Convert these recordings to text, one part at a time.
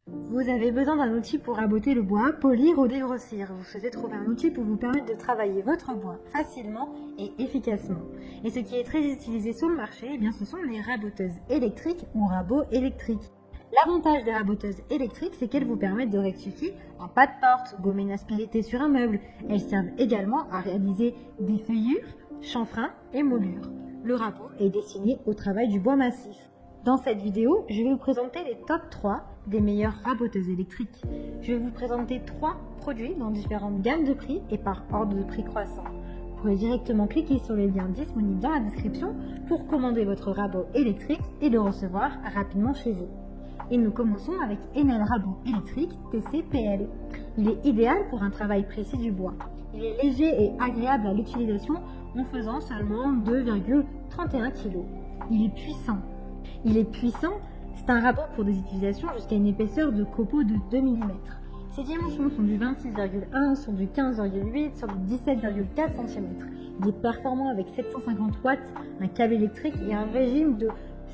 Vous avez besoin d'un outil pour raboter le bois, polir ou dégrossir. Vous souhaitez trouver un outil pour vous permettre de travailler votre bois facilement et efficacement. Et ce qui est très utilisé sur le marché, eh bien, ce sont les raboteuses électriques ou rabots électriques. L'avantage des raboteuses électriques, c'est qu'elles vous permettent de rectifier un pas de porte, gommer une aspérité sur un meuble. Elles servent également à réaliser des feuillures, chanfreins et moulures. Le rabot est destiné au travail du bois massif. Dans cette vidéo, je vais vous présenter les top 3 des meilleures raboteuses électriques. Je vais vous présenter 3 produits dans différentes gammes de prix et par ordre de prix croissant. Vous pourrez directement cliquer sur les liens disponibles dans la description pour commander votre rabot électrique et le recevoir rapidement chez vous. Et nous commençons avec Enel Rabot électrique TCPL. Il est idéal pour un travail précis du bois. Il est léger et agréable à l'utilisation en faisant seulement 2,31 kg. Il est puissant. C'est un rabot pour des utilisations jusqu'à une épaisseur de copeaux de 2 mm. Ses dimensions sont du 26,1 sur du 15,8 sur du 17,4 cm. Il est performant avec 750 watts, un câble électrique et un régime de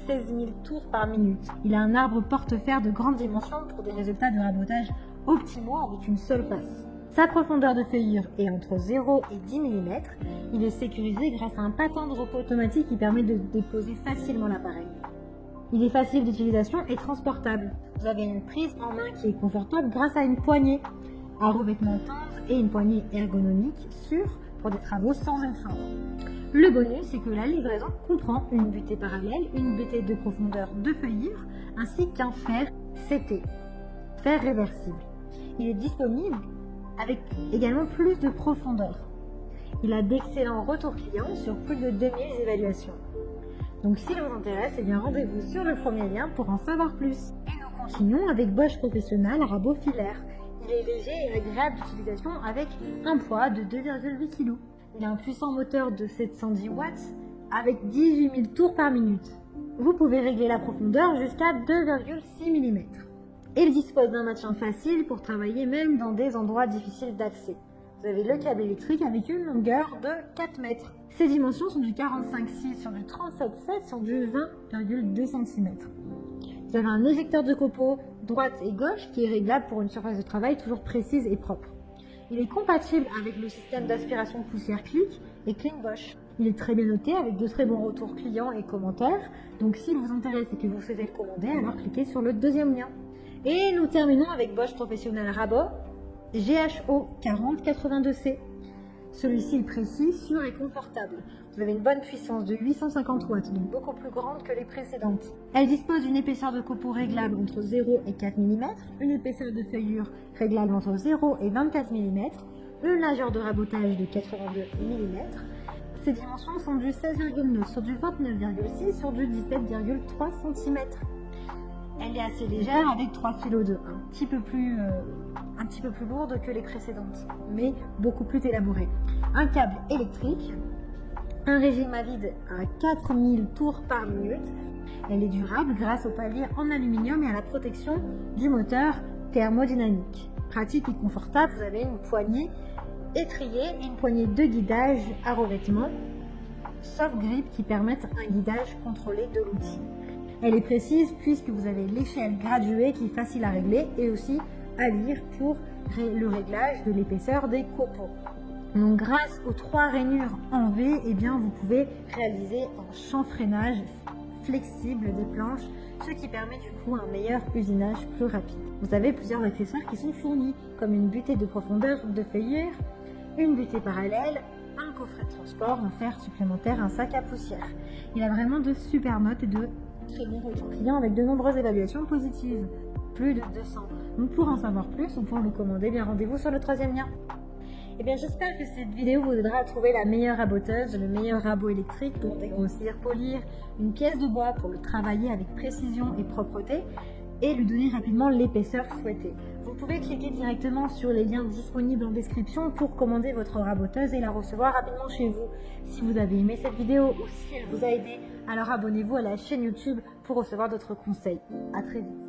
16 000 tours par minute. Il a un arbre porte-fer de grande dimension pour des résultats de rabotage optimaux avec une seule passe. Sa profondeur de feuillure est entre 0 et 10 mm. Il est sécurisé grâce à un patin de repos automatique qui permet de déposer facilement l'appareil. Il est facile d'utilisation et transportable. Vous avez une prise en main qui est confortable grâce à une poignée à revêtement tendre et une poignée ergonomique sûre pour des travaux sans effort. Le bonus, c'est que la livraison comprend une butée parallèle, une butée de profondeur de feuillure, ainsi qu'un fer CT, fer réversible. Il est disponible avec également plus de profondeur. Il a d'excellents retours clients sur plus de 2000 évaluations. Donc s'il vous intéresse, eh bien rendez-vous sur le premier lien pour en savoir plus. Et nous continuons avec Bosch Professional Rabot Filaire. Il est léger et agréable d'utilisation avec un poids de 2,8 kg. Il a un puissant moteur de 710 watts avec 18 000 tours par minute. Vous pouvez régler la profondeur jusqu'à 2,6 mm. Et il dispose d'un maintien facile pour travailler même dans des endroits difficiles d'accès. Vous avez le câble électrique avec une longueur de 4 mètres. Ses dimensions sont du 45,6 sur du 37,7 sur du 20,2 cm. Vous avez un éjecteur de copeaux droite et gauche qui est réglable pour une surface de travail toujours précise et propre. Il est compatible avec le système d'aspiration poussière Click et Clean Bosch. Il est très bien noté avec de très bons retours clients et commentaires. Donc s'il vous intéresse et que vous souhaitez le commander, alors cliquez sur le deuxième lien. Et nous terminons avec Bosch Professional Rabot GHO 4082C. Celui-ci est précis, sûr et confortable. Vous avez une bonne puissance de 850 watts, donc beaucoup plus grande que les précédentes. Elle dispose d'une épaisseur de copeaux réglable entre 0 et 4 mm, une épaisseur de feuillure réglable entre 0 et 24 mm, une largeur de rabotage de 82 mm. Ses dimensions sont du 16,9 sur du 29,6 sur du 17,3 cm. Elle est assez légère avec 3 kg de un petit peu plus lourde que les précédentes, mais beaucoup plus élaborée. Un câble électrique, un régime à vide à 4000 tours par minute. Elle est durable grâce au palier en aluminium et à la protection du moteur thermodynamique. Pratique et confortable, vous avez une poignée étriée et une poignée de guidage à revêtement soft grip qui permettent un guidage contrôlé de l'outil. Elle est précise puisque vous avez l'échelle graduée qui est facile à régler et aussi à lire pour le réglage de l'épaisseur des copeaux. Donc grâce aux 3 rainures en V, eh bien, vous pouvez réaliser un chanfreinage flexible des planches, ce qui permet du coup un meilleur usinage plus rapide. Vous avez plusieurs accessoires qui sont fournis, comme une butée de profondeur de feuillure, une butée parallèle, un coffret de transport, un fer supplémentaire, un sac à poussière. Il a vraiment de super notes et de très bons retours clients avec de nombreuses évaluations positives, plus de 200. Donc pour en savoir plus ou pour le commander, bien rendez-vous sur le troisième lien. Et bien j'espère que cette vidéo vous aidera à trouver la meilleure raboteuse, le meilleur rabot électrique pour dégrossir, polir une pièce de bois pour le travailler avec précision et propreté et lui donner rapidement l'épaisseur souhaitée. Vous pouvez cliquer directement sur les liens disponibles en description pour commander votre raboteuse et la recevoir rapidement chez vous. Si vous avez aimé cette vidéo ou si elle vous a aidé, alors abonnez-vous à la chaîne YouTube pour recevoir d'autres conseils. À très vite.